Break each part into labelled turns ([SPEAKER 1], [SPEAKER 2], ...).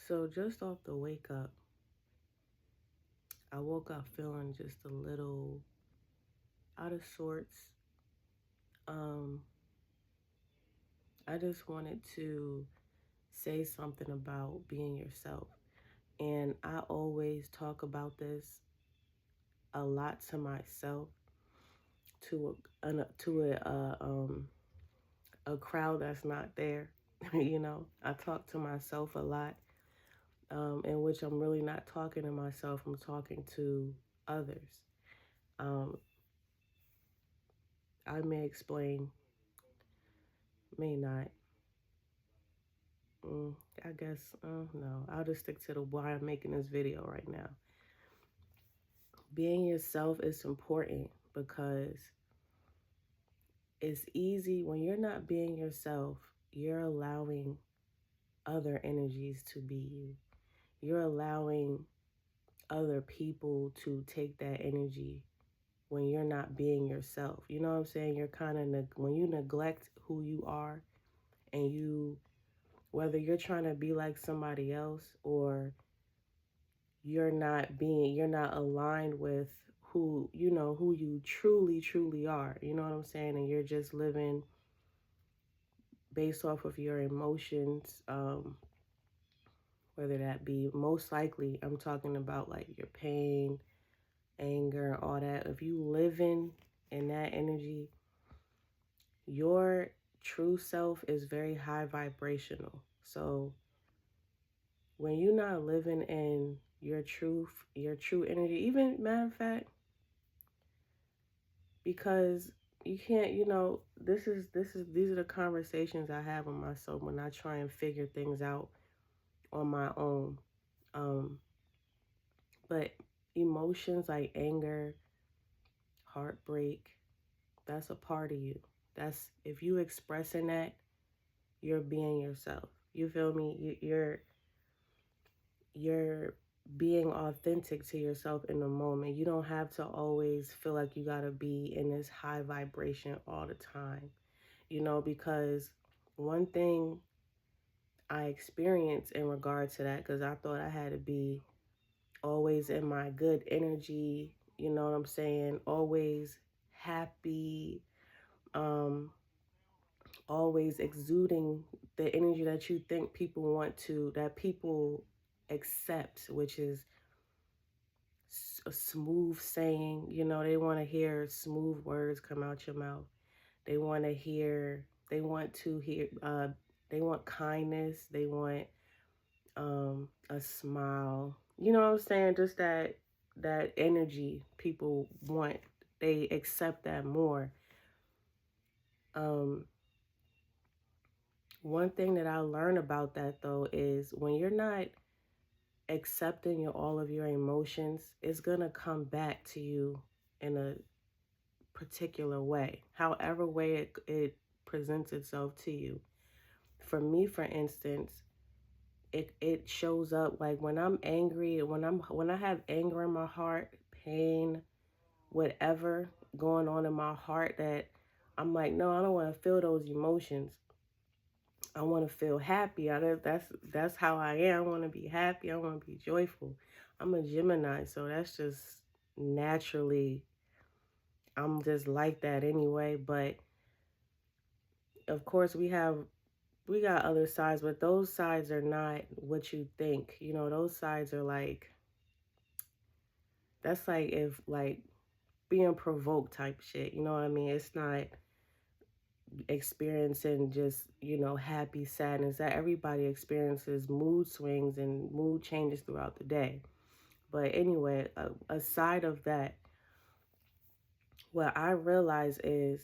[SPEAKER 1] So just off the wake up, I woke up feeling just a little out of sorts. Um, I just wanted to say something about being yourself. And I always talk about this a lot to myself, to a crowd that's not there. I talk to myself a lot, in which I'm really not talking to myself. I'm talking to others. Um, I may explain, may not. Mm, I guess, no. I'll just stick to the why I'm making this video right now. Being yourself is important because it's easy when you're not being yourself, you're allowing other energies to be you. You're allowing other people to take that energy when you're not being yourself. You know what I'm saying? You're kind of, when you neglect who you are and whether you're trying to be like somebody else or you're not aligned with who you truly are. You know what I'm saying? And you're just living based off of your emotions, whether that be, most likely I'm talking about like your pain, anger, all that. If you living in that energy, your true self is very high vibrational. So when you're not living in your true energy, even matter of fact, because you can't, these are the conversations I have with myself when I try and figure things out on my own. Um, but emotions like anger, heartbreak, that's a part of you. That's, if you expressing that, you're being yourself. You feel me? You're being authentic to yourself in the moment. You don't have to always feel like you got to be in this high vibration all the time, because one thing I experienced in regard to that, because I thought I had to be always in my good energy, you know what I'm saying? Always happy, um, always exuding the energy that you think that people accept, which is a smooth saying. They want to hear smooth words come out your mouth. They want to hear, they want kindness. They want a smile. You know what I'm saying? Just that energy people want. They accept that more. Um, One thing that I learned about that though is when you're not accepting all of your emotions, it's gonna come back to you in a particular way, however way it presents itself to you. For me, for instance, it shows up like when I'm angry, when I have anger in my heart, pain, whatever going on in my heart, that I'm like, no, I don't want to feel those emotions. I want to feel happy. That's how I am. I want to be happy. I want to be joyful. I'm a Gemini, so that's just naturally, I'm just like that anyway. But of course, we got other sides, but those sides are not what you think. Those sides are like, that's like, if like being provoked type shit. You know what I mean? It's not experiencing just, happy sadness. That everybody experiences mood swings and mood changes throughout the day. But anyway, aside of that, what I realize is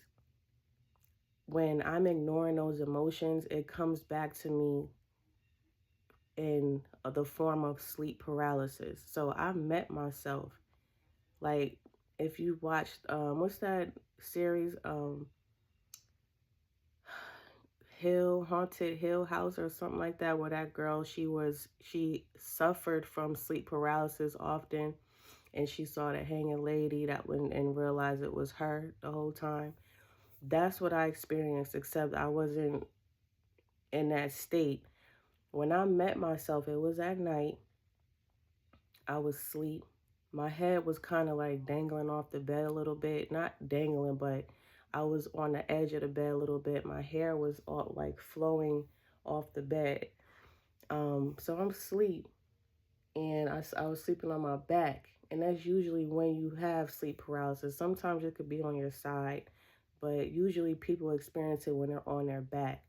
[SPEAKER 1] when I'm ignoring those emotions, it comes back to me in the form of sleep paralysis. So I met myself. Like, if you watched, what's that series? Haunted Hill House or something like that, where that girl, she suffered from sleep paralysis often, and she saw the hanging lady that went and realized it was her the whole time. That's what I experienced, except I wasn't in that state. When I met myself, it was at night. I was asleep. My head was kind of like dangling off the bed a little bit. Not dangling, but I was on the edge of the bed a little bit. My hair was all like flowing off the bed. So I'm asleep, and I was sleeping on my back. And that's usually when you have sleep paralysis. Sometimes it could be on your side, but usually people experience it when they're on their back.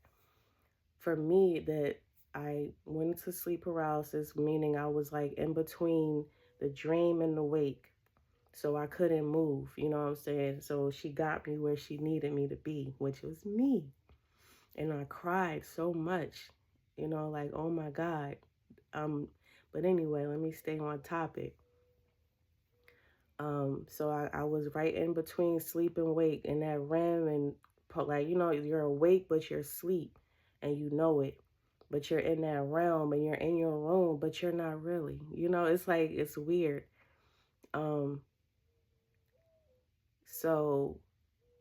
[SPEAKER 1] For me, that I went into sleep paralysis, meaning I was like in between the dream and the wake. So I couldn't move, you know what I'm saying? So she got me where she needed me to be, which was me. And I cried so much, like, oh my God. Um, but anyway, let me stay on topic. So I was right in between sleep and wake, and that REM, and like, you're awake, but you're asleep and you know it. But you're in that realm and you're in your room, but you're not really. It's like, it's weird. Um, so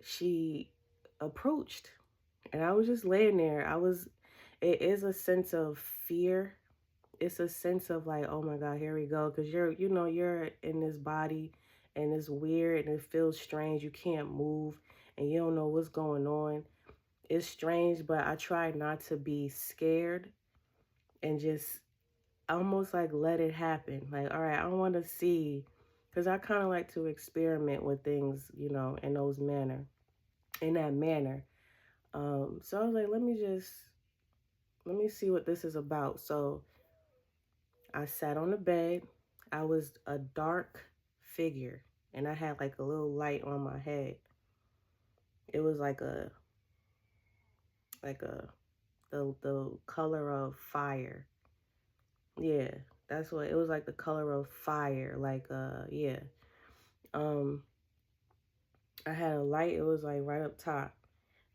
[SPEAKER 1] she approached, and I was just laying there. It is a sense of fear. It's a sense of like, oh my God, here we go. Cause you're in this body, and it's weird and it feels strange. You can't move and you don't know what's going on. It's strange, but I try not to be scared and just almost like let it happen. Like, all right, I want to see, because I kind of like to experiment with things, in that manner. So I was like, let me see what this is about. So I sat on the bed. I was a dark figure, and I had like a little light on my head. It was like a the color of fire. Yeah, that's what it was, like the color of fire. Like yeah. Um, I had a light. It was like right up top,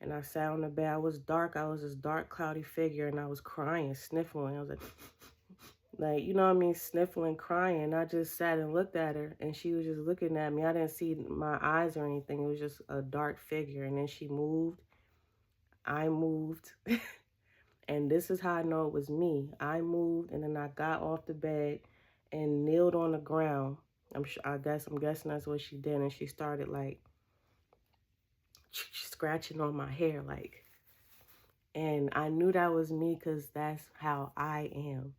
[SPEAKER 1] and I sat on the bed. I was dark. I was this dark, cloudy figure, and I was crying, sniffling. I was like, you know what I mean, sniffling, crying. I just sat and looked at her, and she was just looking at me. I didn't see my eyes or anything. It was just a dark figure, and then she moved. I moved, and this is how I know it was me. I moved, and then I got off the bed and kneeled on the ground. I'm guessing that's what she did, and she started like scratching on my hair, like, and I knew that was me because that's how I am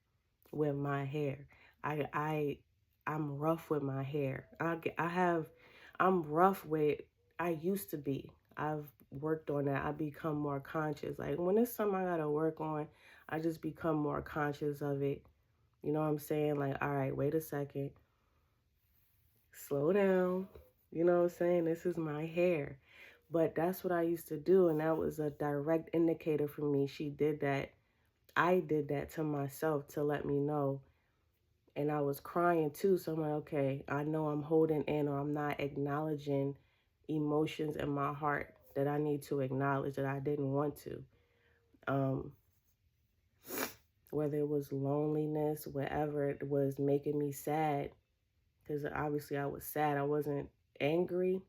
[SPEAKER 1] with my hair. I'm rough with my hair. I'm rough with. I used to be. I've worked on that. I become more conscious. Like when it's something I gotta work on, I just become more conscious of it. You know what I'm saying? Like, all right, wait a second, slow down. You know what I'm saying? This is my hair. But that's what I used to do, and that was a direct indicator for me. She did that. I did that to myself to let me know. And I was crying too. So I'm like, okay, I know I'm holding in, or I'm not acknowledging emotions in my heart that I need to acknowledge that I didn't want to. Um, whether it was loneliness, whatever it was making me sad, because obviously I was sad. I wasn't angry.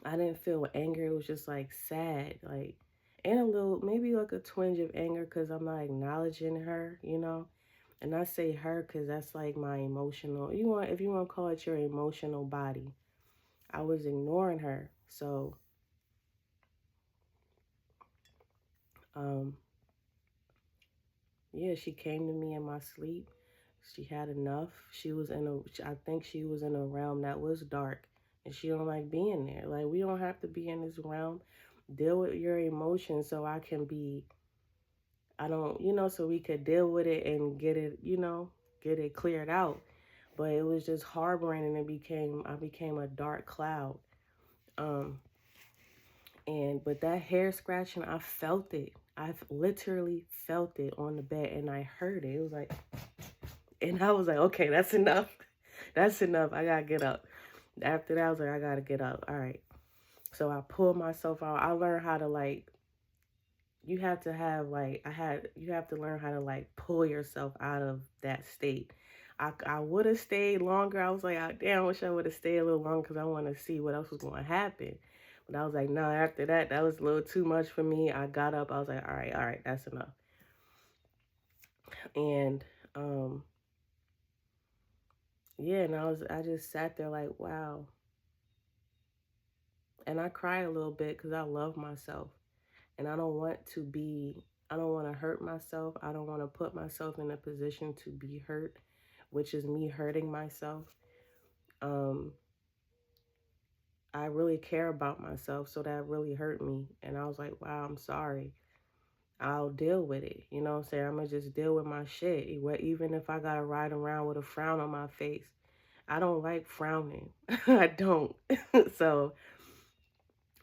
[SPEAKER 1] I didn't feel anger. It was just like sad, like, and a little, maybe like a twinge of anger because I'm not acknowledging her. And I say her because that's like my emotional, if you want to call it your emotional body. I was ignoring her. So, um, yeah, she came to me in my sleep. She had enough. I think she was in a realm that was dark, and she don't like being there. Like, we don't have to be in this realm. Deal with your emotions so I don't, so we could deal with it and get it cleared out. But it was just harboring, and I became a dark cloud. Um, but that hair scratching, I felt it. I've literally felt it on the bed, and I heard it. It was like, and I was like, okay, that's enough. That's enough. I gotta get up. After that, I was like, I gotta get up. All right. So I pulled myself out. I learned how to like, you have to have like, you have to learn how to like pull yourself out of that state. I would have stayed longer. I was like, damn, I wish I would have stayed a little longer because I want to see what else was going to happen. But I was like, no, after that was a little too much for me. I got up. I was like, all right, that's enough. And yeah, and I just sat there like, wow. And I cried a little bit because I love myself. And I don't want to hurt myself. I don't want to put myself in a position to be hurt, which is me hurting myself. Um, I really care about myself, so that really hurt me. And I was like, wow, I'm sorry. I'll deal with it. You know what I'm saying? I'm going to just deal with my shit. Even if I got to ride around with a frown on my face. I don't like frowning. I don't. So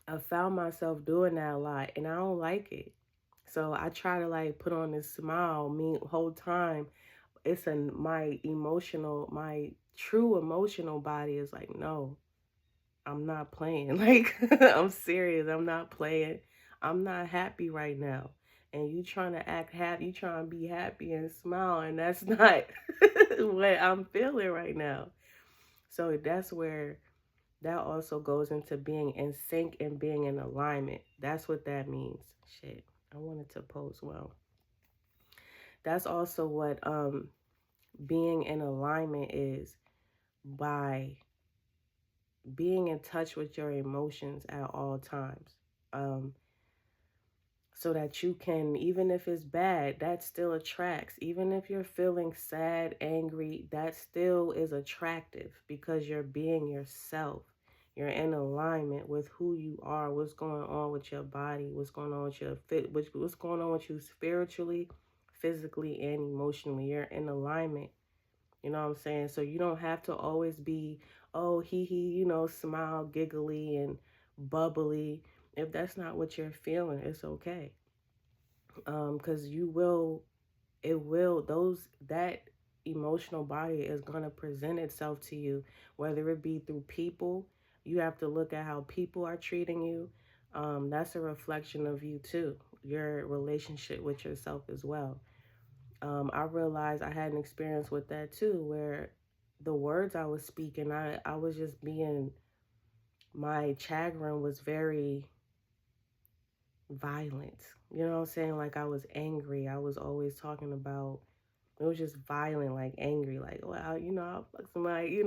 [SPEAKER 1] I found myself doing that a lot and I don't like it. So I try to like put on this smile me whole time. My true emotional body is like, no, I'm not playing. Like I'm serious. I'm not playing. I'm not happy right now. And you trying to act happy, you trying to be happy and smile, and that's not what I'm feeling right now. So that's where that also goes into being in sync and being in alignment. That's what that means. Shit. I wanted to pose well. That's also what being in alignment is, by being in touch with your emotions at all times. Um, so that you can, even if it's bad, that still attracts. Even if you're feeling sad, angry, that still is attractive because you're being yourself. You're in alignment with who you are, what's going on with your body, what's going on with your what's going on with you spiritually, physically, and emotionally. You're in alignment. You know what I'm saying? So you don't have to always be, oh, smile, giggly, and bubbly. If that's not what you're feeling, it's okay. Because that emotional body is going to present itself to you, whether it be through people. You have to look at how people are treating you. That's a reflection of you too, your relationship with yourself as well. I realized I had an experience with that too, where the words I was speaking, I was just being, my chagrin was very violent. You know what I'm saying? Like I was angry. I was always talking about, it was just violent, like angry, like, wow, I'll fuck somebody,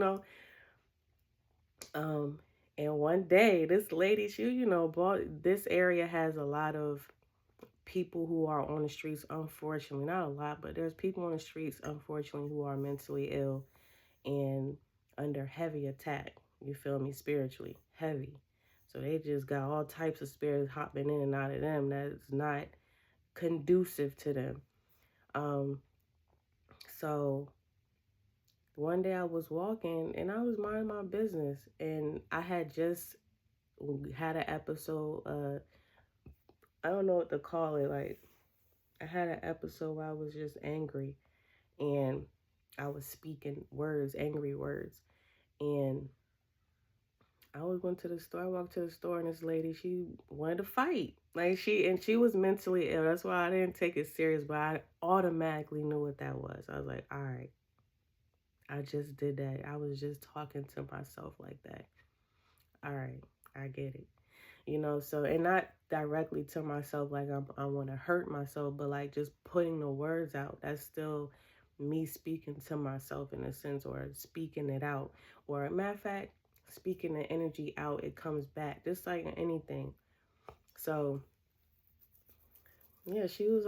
[SPEAKER 1] Um, and one day, this lady, bought, this area has a lot of people who are on the streets, unfortunately, not a lot, but there's people on the streets, unfortunately, who are mentally ill and under heavy attack. You feel me? Spiritually heavy. So they just got all types of spirits hopping in and out of them that's not conducive to them. Um, so one day I was walking and I was minding my business, and I had just had an episode. I don't know what to call it. Like I had an episode where I was just angry, and I was speaking words, angry words, and I was went to the store. I walked to the store, and this lady, she wanted to fight. Like she was mentally ill. That's why I didn't take it serious, but I automatically knew what that was. I was like, all right, I just did that. I was just talking to myself like that. All right, I get it. So, and not directly to myself, like I want to hurt myself, but like just putting the words out. That's still me speaking to myself in a sense, or speaking it out. Or, matter of fact, speaking the energy out, it comes back, just like anything. So, yeah, she was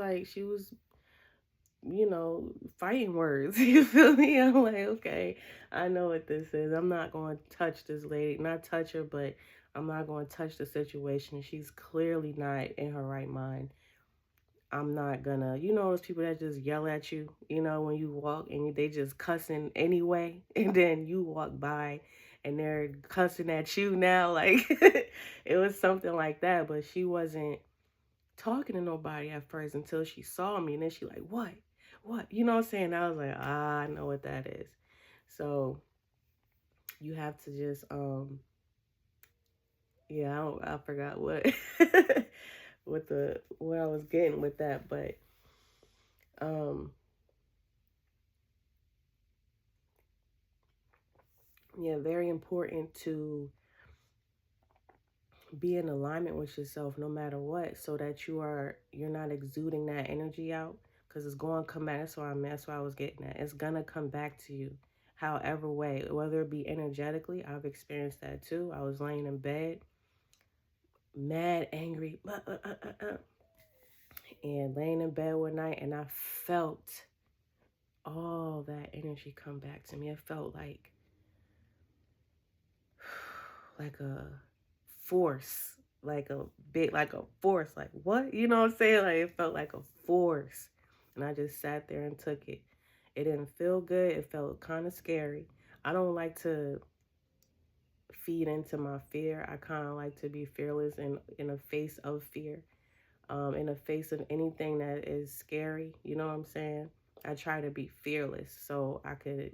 [SPEAKER 1] fighting words. You feel me? I'm like, okay, I know what this is. I'm not going to touch this lady, not touch her, but I'm not going to touch the situation. She's clearly not in her right mind. I'm not gonna, those people that just yell at you, when you walk and they just cussing anyway, and then you walk by and they're cussing at you now. Like, it was something like that, but she wasn't talking to nobody at first until she saw me, and then she like, what, you know what I'm saying? I was like, I know what that is. So you have to just yeah, I forgot what what I was getting with that, but um yeah, very important to be in alignment with yourself no matter what, so that you're not exuding that energy out. because it's going to come back. That's what I was getting at. It's going to come back to you however way, whether it be energetically. I've experienced that too. I was laying in bed, mad, angry, and laying in bed one night, and I felt all that energy come back to me. It felt like a force, like a big, like a force. Like, what? You know what I'm saying? Like, it felt like a force. And I just sat there and took it. It didn't feel good. It felt kind of scary. I don't like to feed into my fear. I kind of like to be fearless in the face of fear, in the face of anything that is scary. You know what I'm saying? I try to be fearless so I could,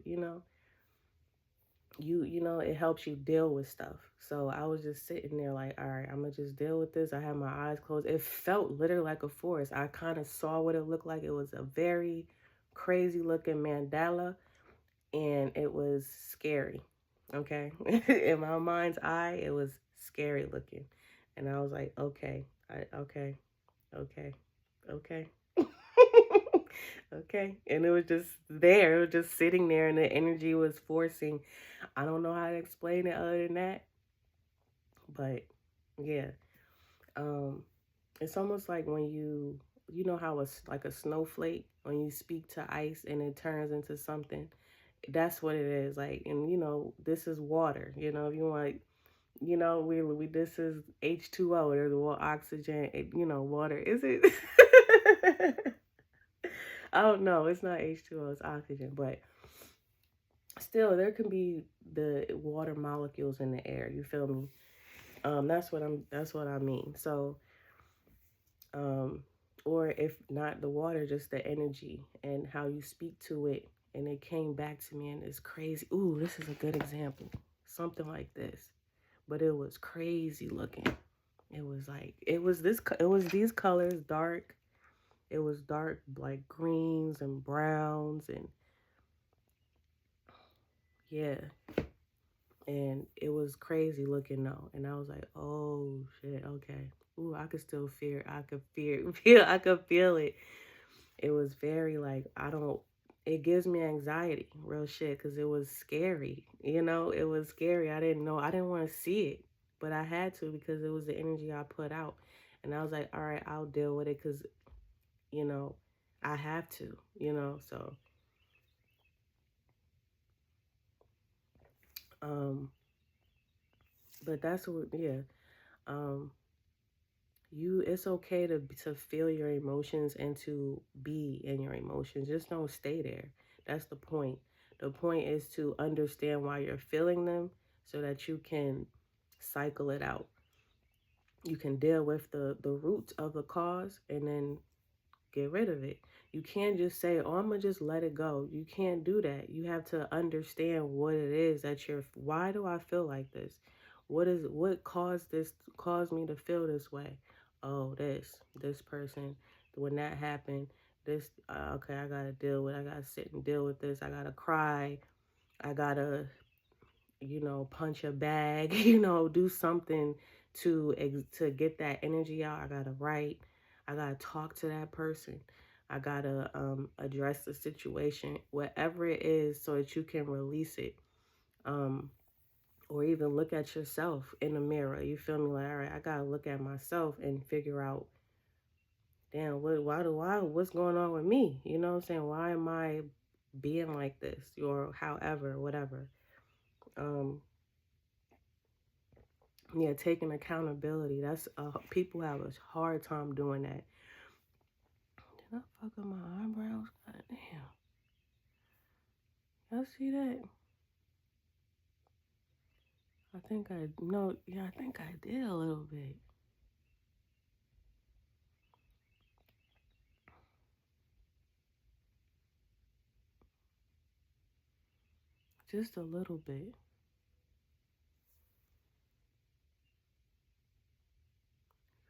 [SPEAKER 1] it helps you deal with stuff. So I was just sitting there like, all right, I'm gonna just deal with this. I had my eyes closed. It felt literally like a forest. I kind of saw what it looked like. It was a very crazy looking mandala, and it was scary. Okay. In my mind's eye, it was scary looking. And I was like, okay, okay, okay, okay. Okay. And it was just there. It was just sitting there, and the energy was forcing. I don't know how to explain it other than that. But yeah. Um, it's almost like when you know how it's like a snowflake when you speak to ice and it turns into something. That's what it is. Like, and this is water. If you want, we this is H2O. There's more oxygen. Water. Is it? I don't know. It's not H2O. It's oxygen, but still, there can be the water molecules in the air. You feel me? That's what I mean. So, um, or if not the water, just the energy and how you speak to it. And it came back to me, and it's crazy. Ooh, this is a good example. Something like this, but it was crazy looking. It was like it was these colors, dark. It was dark, like greens and browns, and yeah, and it was crazy looking though. And I was like, oh shit, okay. Ooh, I could still fear. I could feel. I could feel it. It was very like I don't. It gives me anxiety, real shit, because it was scary. It was scary. I didn't know. I didn't want to see it, but I had to because it was the energy I put out, and I was like, all right, I'll deal with it because you know I have to. So um, but that's what yeah. Um, it's okay to feel your emotions and to be in your emotions. Just don't stay there. That's the point. The point is to understand why you're feeling them so that you can cycle it out. You can deal with the roots of the cause and then get rid of it. You can't just say, oh, I'm going to just let it go. You can't do that. You have to understand what it is why do I feel like this? What caused me to feel this way? Oh, this person, when that happened, okay, I got to I got to sit and deal with this. I got to cry. I got to, punch a bag, do something to get that energy out. I got to write. I got to talk to that person. I got to address the situation, whatever it is, so that you can release it. Um, or even look at yourself in the mirror. You feel me? Like, all right, I got to look at myself and figure out, damn, what's going on with me? You know what I'm saying? Why am I being like this? Or however, whatever. Um, Yeah, taking accountability. That's people have a hard time doing that. Did I fuck up my eyebrows? God damn. Y'all see that? I think I no. Yeah, I think I did a little bit. Just a little bit.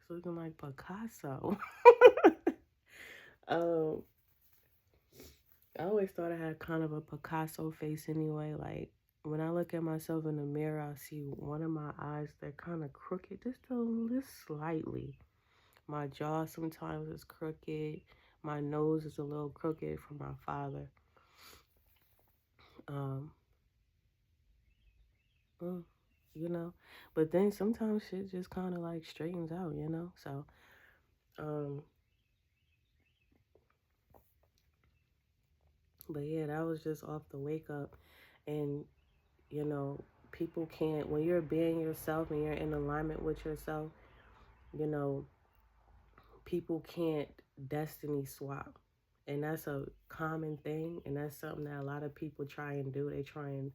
[SPEAKER 1] It's looking like Picasso. um, I always thought I had kind of a Picasso face anyway. Like when I look at myself in the mirror, I see one of my eyes that kind of crooked, just slightly. My jaw sometimes is crooked. My nose is a little crooked from my father. Um, well, you know, but then sometimes shit just kind of like straightens out, you know? So, um, but yeah, that was just off the wake up. And, you know, people can't, when you're being yourself and you're in alignment with yourself, you know, people can't destiny swap. And that's a common thing. And that's something that a lot of people try and do. They try and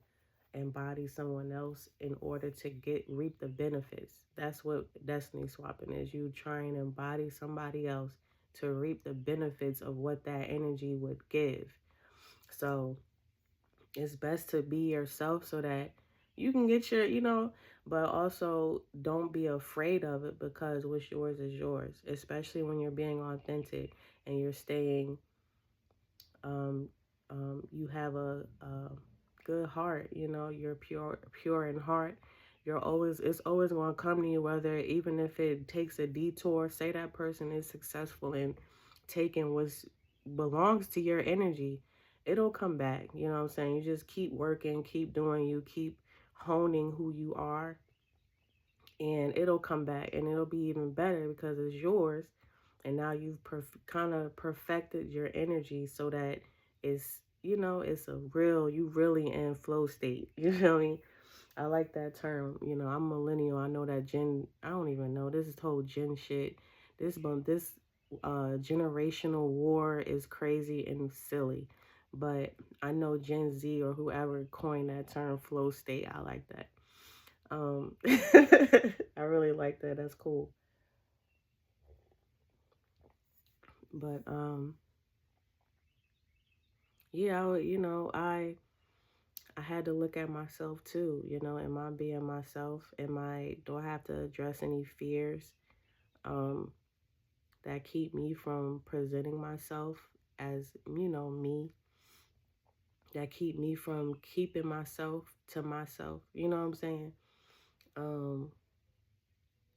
[SPEAKER 1] embody someone else in order to reap the benefits. That's what destiny swapping is. You try and embody somebody else to reap the benefits of what that energy would give. So it's best to be yourself so that you can get your, but also don't be afraid of it, because what's yours is yours, especially when you're being authentic and you're staying, um, you have a good heart, you're pure in heart. It's always going to come to you, whether, even if it takes a detour. Say that person is successful in taking what belongs to your energy, it'll come back. You know what I'm saying? You just keep working, keep doing you, keep honing who you are, and it'll come back, and it'll be even better because it's yours. And now you've kind of perfected your energy so that it's, it's a real, you really in flow state. You know what I mean? I like that term. I'm millennial. I know that I don't even know. This is whole Gen shit. This generational war is crazy and silly. But I know Gen Z or whoever coined that term, flow state. I like that. I really like that. That's cool. But yeah, I had to look at myself too. Am I being myself? Do I have to address any fears um that keep me from presenting myself as, me, that keep me from keeping myself to myself? You know what I'm saying? Um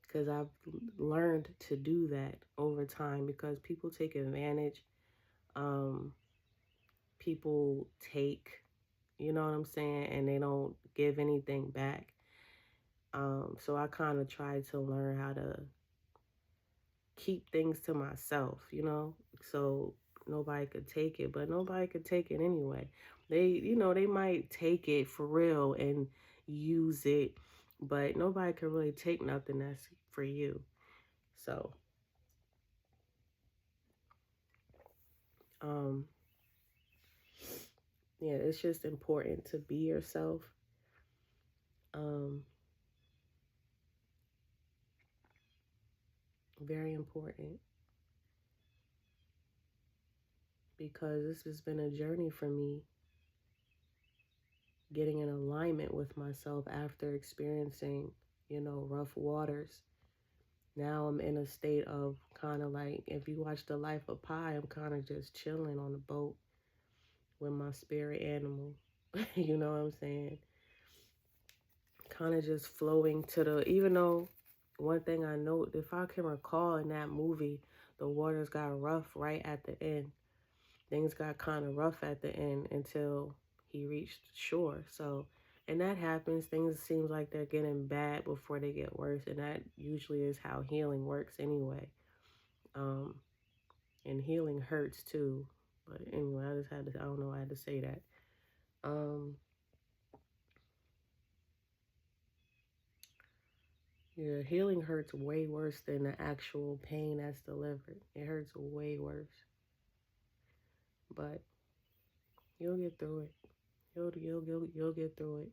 [SPEAKER 1] because I've learned to do that over time, because people take advantage. Um People take, you know what I'm saying, and they don't give anything back. So I kind of try to learn how to keep things to myself, so nobody could take it, but nobody could take it anyway. They might take it for real and use it, but nobody can really take nothing that's for you. So, um, yeah, it's just important to be yourself. Um, Very important, because this has been a journey for me, getting in alignment with myself after experiencing, rough waters. Now I'm in a state of kind of like, if you watch The Life of Pi, I'm kind of just chilling on the boat with my spirit animal. You know what I'm saying? Kind of just flowing to even though one thing I know, if I can recall, in that movie, the waters got rough right at the end. Things got kind of rough at the end until he reached shore. So, and that happens. Things seems like they're getting bad before they get worse, and that usually is how healing works anyway. Um, and healing hurts too. But anyway, I don't know, I had to say that. Um, yeah, healing hurts way worse than the actual pain that's delivered. It hurts way worse. But you'll get through it. You'll get through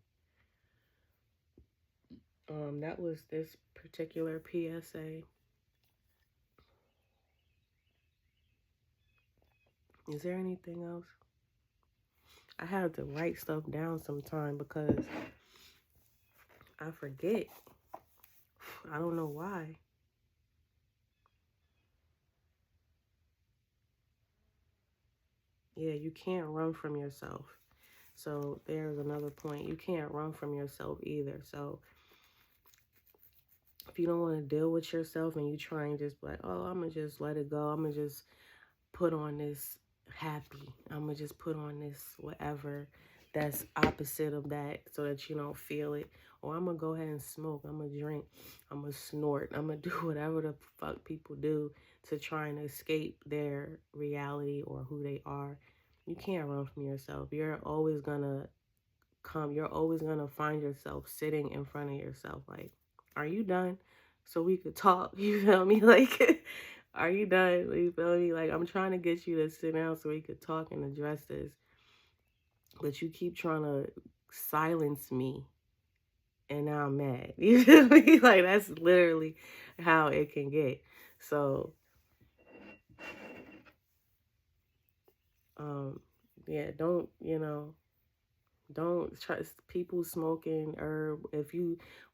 [SPEAKER 1] it. That was this particular PSA. Is there anything else? I have to write stuff down sometime because I forget. I don't know why. Yeah, you can't run from yourself. So there's another point. You can't run from yourself either. So if you don't want to deal with yourself and you try and just be like, oh, I'm going to just let it go, I'm going to just put on this happy. I'm going to just put on this whatever that's opposite of that so that you don't feel it. Or I'm going to go ahead and smoke. I'm going to drink. I'm going to snort. I'm going to do whatever the fuck people do to try and escape their reality or who they are. You can't run from yourself. You're always going to you're always going to find yourself sitting in front of yourself like, are you done? So we could talk. You feel me? Like, are you done? You feel me? Like, I'm trying to get you to sit down so we could talk and address this. But you keep trying to silence me. And now I'm mad. You feel me? Like, that's literally how it can get. So, yeah, don't trust people smoking herb.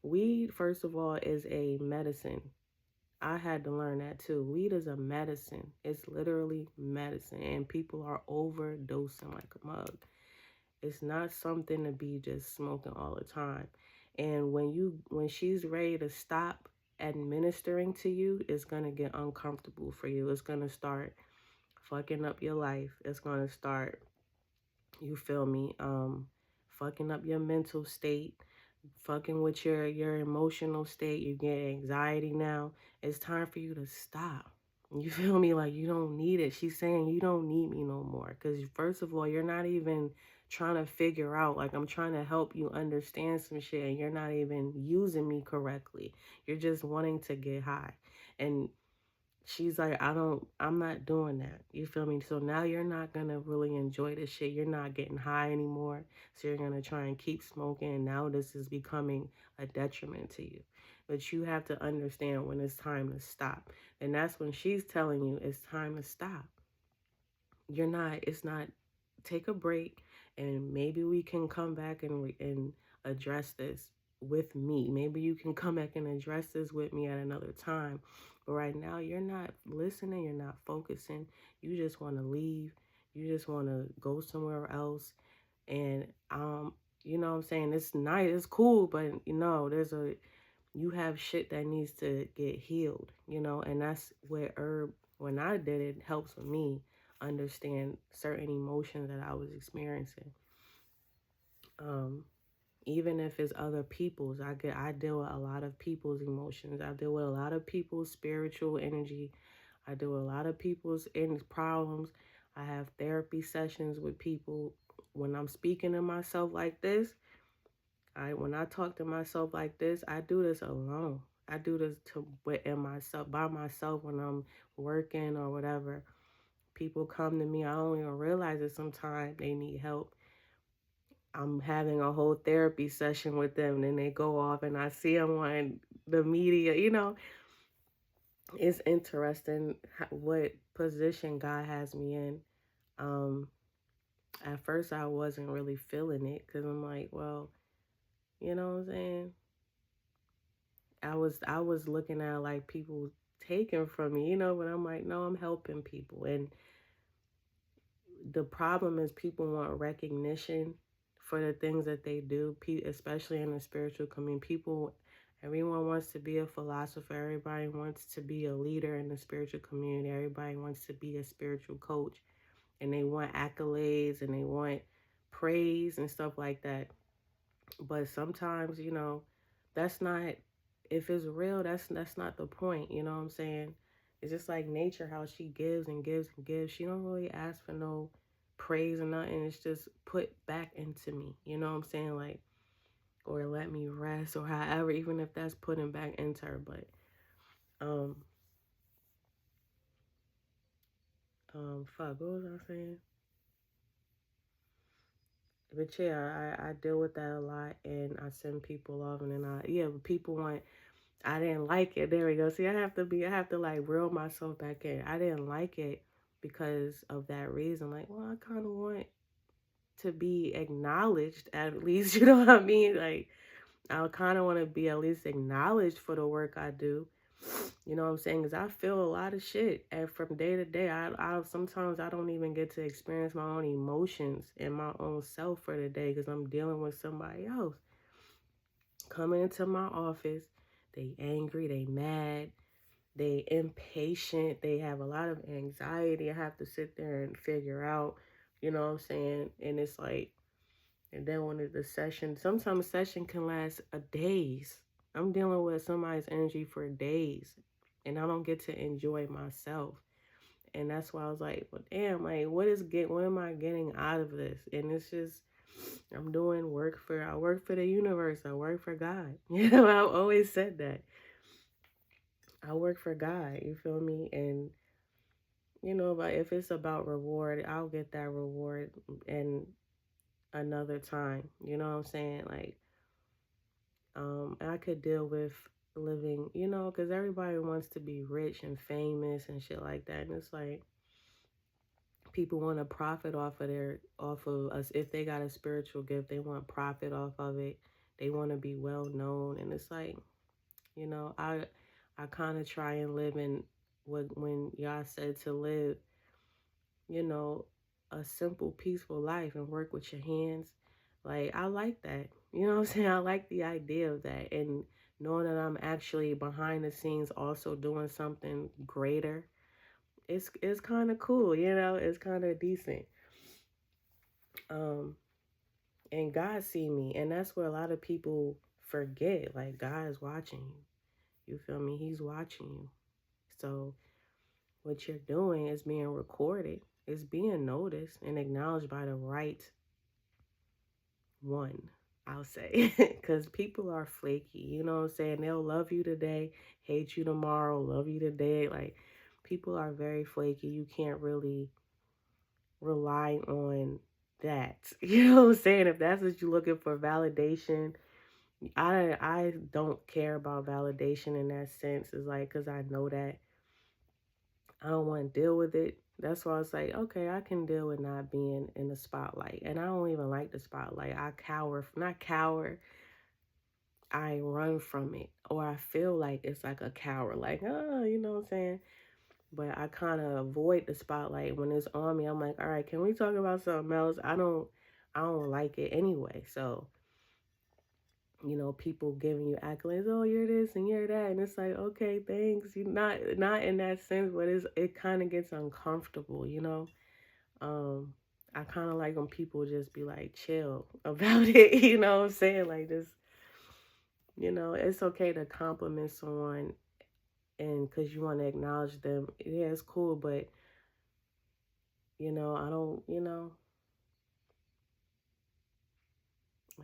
[SPEAKER 1] Weed, first of all, is a medicine. I had to learn that too. Weed is a medicine. It's literally medicine. And people are overdosing like a mug. It's not something to be just smoking all the time. And when she's ready to stop administering to you, it's gonna get uncomfortable for you. It's gonna start fucking up your life. It's gonna start, you feel me, fucking up your mental state, fucking with your emotional state. You get anxiety now. It's time for you to stop. You feel me? Like, you don't need it. She's saying you don't need me no more. Because first of all, you're not even trying to figure out, like, I'm trying to help you understand some shit and you're not even using me correctly. You're just wanting to get high. And she's like, I'm not doing that. You feel me? So now you're not going to really enjoy this shit. You're not getting high anymore. So you're going to try and keep smoking. And now this is becoming a detriment to you. But you have to understand when it's time to stop. And that's when she's telling you it's time to stop. It's not, take a break and maybe we can come back and address this with me. Maybe you can come back and address this with me at another time. But right now, you're not listening. You're not focusing. You just want to leave. You just want to go somewhere else. And, you know what I'm saying? It's nice. It's cool. But, you have shit that needs to get healed, and that's where herb, when I did it, helps with me understand certain emotions that I was experiencing. Even if it's other people's, I deal with a lot of people's emotions. I deal with a lot of people's spiritual energy. I deal with a lot of people's problems. I have therapy sessions with people. When I'm speaking to myself like this, when I talk to myself like this, I do this alone. I do this by myself when I'm working or whatever. People come to me, I don't even realize it sometimes they need help. I'm having a whole therapy session with them, and then they go off and I see them on the media. It's interesting what position God has me in. At first I wasn't really feeling it because I'm like, well, you know what I'm saying? I was looking at like people taking from me, but I'm like, no, I'm helping people. And the problem is people want recognition for the things that they do, especially in the spiritual community. Everyone wants to be a philosopher. Everybody wants to be a leader in the spiritual community. Everybody wants to be a spiritual coach. And they want accolades and they want praise and stuff like that. But sometimes, that's not, if it's real, that's not the point. You know what I'm saying? It's just like nature, how she gives and gives and gives. She don't really ask for no praise or nothing. It's just put back into me. You know what I'm saying? Like, or let me rest or however, even if that's putting back into her. But fuck, what was I saying? But yeah, I deal with that a lot, and I send people off, and then but people want, I didn't like it. There we go. See, I have to like reel myself back in. I didn't like it because of that reason. Like, well, I kind of want to be acknowledged at least, you know what I mean? Like, I kind of want to be at least acknowledged for the work I do. You know what I'm saying? Because I feel a lot of shit. And from day to day, sometimes I don't even get to experience my own emotions and my own self for the day because I'm dealing with somebody else. Coming into my office, they angry, they mad, They impatient. They have a lot of anxiety. I have to sit there and figure out, you know what I'm saying? And it's like, and then when the session, sometimes a session can last a days. I'm dealing with somebody's energy for days, and I don't get to enjoy myself. And that's why I was like, well, damn, like, what am I getting out of this? And it's just, I'm doing I work for the universe. I work for God. You know, I've always said that. I work for God, you feel me? And, you know, but if it's about reward, I'll get that reward in another time. You know what I'm saying? Like, I could deal with living, you know, because everybody wants to be rich and famous and shit like that. And it's like, people want to profit off of us. If they got a spiritual gift, they want profit off of it. They want to be well known. And it's like, you know, I kind of try and live in what, when y'all said to live, you know, a simple, peaceful life and work with your hands. Like, I like that. You know what I'm saying? I like the idea of that. And knowing that I'm actually behind the scenes also doing something greater, it's kind of cool, you know? It's kind of decent. Um, and God see me. And that's where a lot of people forget. Like, God is watching you. You feel me? He's watching you. So what you're doing is being recorded. It's being noticed and acknowledged by the right one, I'll say. Because people are flaky. You know what I'm saying? They'll love you today, hate you tomorrow, love you today. Like, people are very flaky. You can't really rely on that. You know what I'm saying? If that's what you're looking for, validation, I don't care about validation in that sense. It's like, because I know that I don't want to deal with it. That's why I was like, okay, I can deal with not being in the spotlight. And I don't even like the spotlight. I cower, not cower, I run from it. Or I feel like it's like a cower, like, oh, you know what I'm saying? But I kind of avoid the spotlight when it's on me. I'm like, all right, can we talk about something else? I don't like it anyway. So, you know, people giving you accolades, oh, you're this and you're that, and it's like, okay, thanks. You not in that sense, but it kind of gets uncomfortable, you know. Um, I kind of like when people just be like chill about it, you know what I'm saying? Like, just, you know, it's okay to compliment someone and because you want to acknowledge them. Yeah, it's cool, but you know, I don't, you know,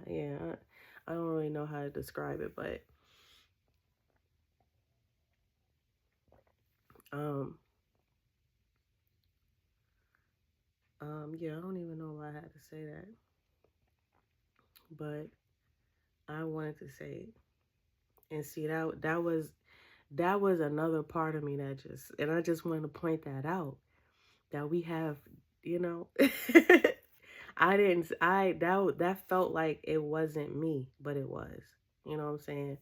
[SPEAKER 1] yeah, I don't really know how to describe it, but um, yeah, I don't even know why I had to say that, but I wanted to say it. And see, that was another part of me that just, and I just wanted to point that out, that we have, you know, I didn't, I, that felt like it wasn't me, but it was, you know what I'm saying?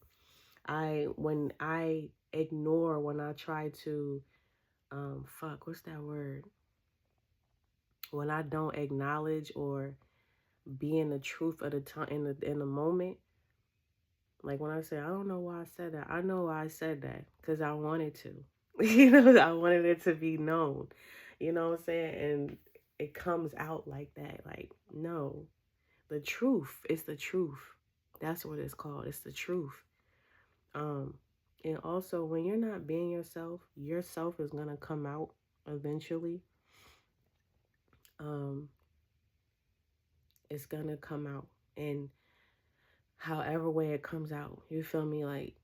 [SPEAKER 1] When I ignore, when I try to, what's that word? When I don't acknowledge or be in the truth of the time, in the moment, like when I say, I don't know why I said that. I know why I said that because I wanted to. You know, I wanted it to be known. You know what I'm saying? And it comes out like that. Like, no, the truth is the truth. That's what it's called. It's the truth. Um, and also, when you're not being yourself is gonna come out eventually. Um, it's gonna come out, and however way it comes out, you feel me? Like,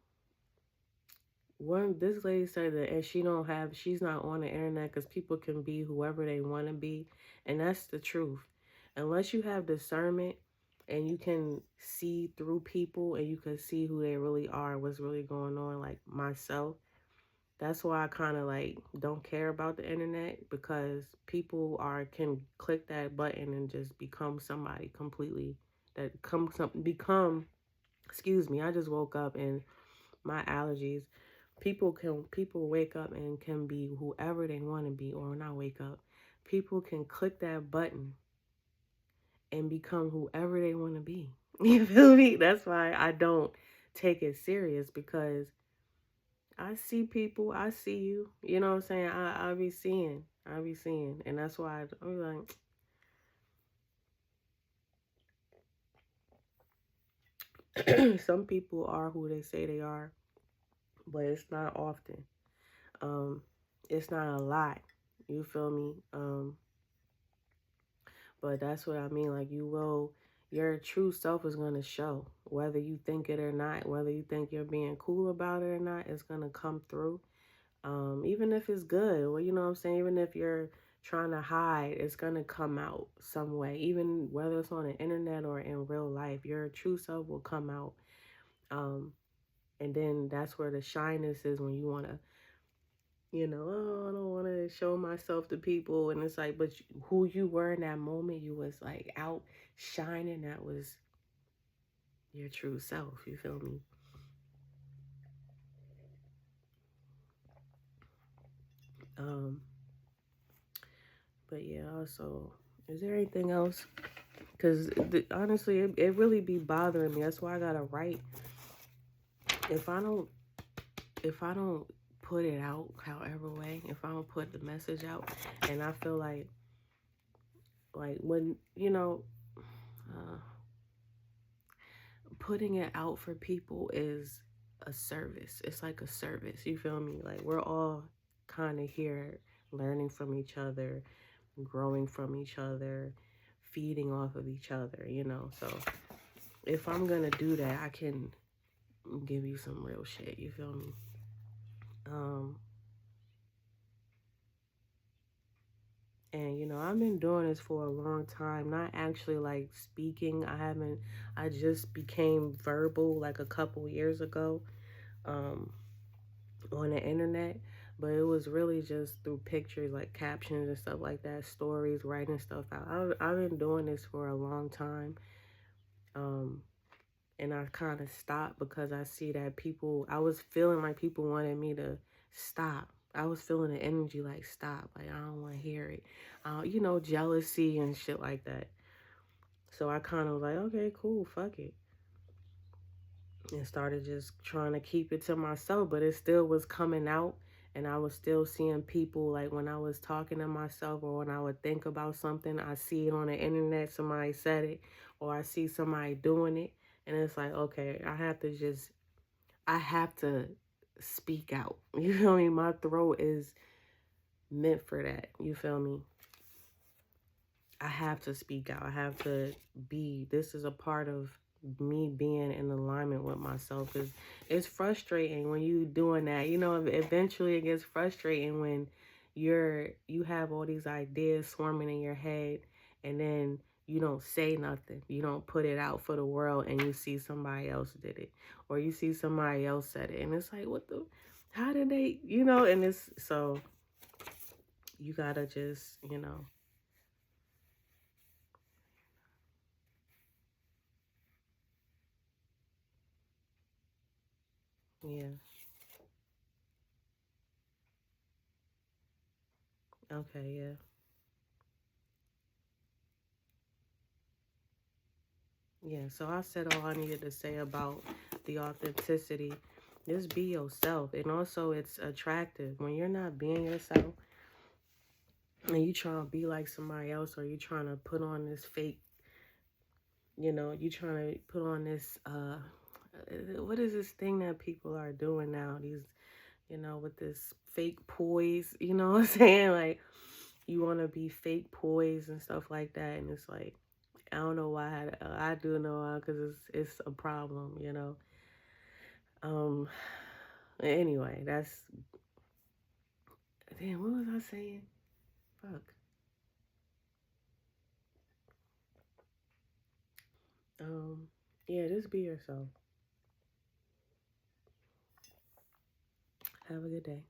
[SPEAKER 1] one, this lady said that, and she's not on the internet because people can be whoever they want to be, and that's the truth. Unless you have discernment and you can see through people and you can see who they really are, what's really going on, like myself. That's why I kind of like don't care about the internet, because people can click that button and just become somebody completely that comes something become. Excuse me, I just woke up and my allergies. People wake up and can be whoever they want to be, or not wake up. People can click that button and become whoever they want to be. You feel me? That's why I don't take it serious, because I see people, I see you. You know what I'm saying? I be seeing. I be seeing. And that's why I'm like some people are who they say they are, but it's not often. Um it's not a lot. You feel me? But that's what I mean. Like your true self is gonna show. Whether you think it or not, whether you think you're being cool about it or not, it's gonna come through. Even if it's good, well, you know what I'm saying? Even if you're trying to hide, it's gonna come out some way. Even whether it's on the internet or in real life, your true self will come out. Um, and then that's where the shyness is when you wanna, oh, I don't want to show myself to people. And it's like, but who you were in that moment, you was like out shining. That was your true self. You feel me? Um, but yeah, also, is there anything else? Because honestly, it really be bothering me. That's why I gotta write. If I don't, if I don't put it out, however way, if I don't put the message out, and I feel like when uh, putting it out for people is a service. It's like a service. You feel me? Like we're all kind of here learning from each other, growing from each other, feeding off of each other. So if I'm gonna do that, I can give you some real shit. You feel me? Um, and I've been doing this for a long time. Not actually like speaking. I haven't. I just became verbal like a couple years ago. Um, on the internet, but it was really just through pictures, like captions and stuff like that, stories, writing stuff out. I've been doing this for a long time, um, and I kind of stopped because I see that I was feeling like people wanted me to stop. I was feeling the energy like stop, like I don't want to hear it, jealousy and shit like that. So I kind of was like, okay, cool, fuck it, and started just trying to keep it to myself, but it still was coming out. And I was still seeing people, like when I was talking to myself or when I would think about something, I see it on the internet, somebody said it, or I see somebody doing it. And it's like, okay, I have to speak out. You feel me? My throat is meant for that. You feel me? I have to speak out. I have to this is a part of me being in alignment with myself. Because it's frustrating when you doing that. Eventually it gets frustrating when you have all these ideas swarming in your head, and then you don't say nothing. You don't put it out for the world, and you see somebody else did it, or you see somebody else said it, and it's like, what the, how did they, and it's so you gotta just, yeah. Okay, yeah. Yeah, so I said all I needed to say about the authenticity. Just be yourself. And also, it's attractive. When you're not being yourself and you trying to be like somebody else, or you trying to put on this fake, you trying to put on this, what is this thing that people are doing now? These, with this fake poise, you know what I'm saying? Like, you want to be fake poise and stuff like that. And it's like, I don't know why. I do know why, because it's a problem. Um. Anyway, that's damn. What was I saying? Fuck. Um. Yeah, just be yourself. Have a good day.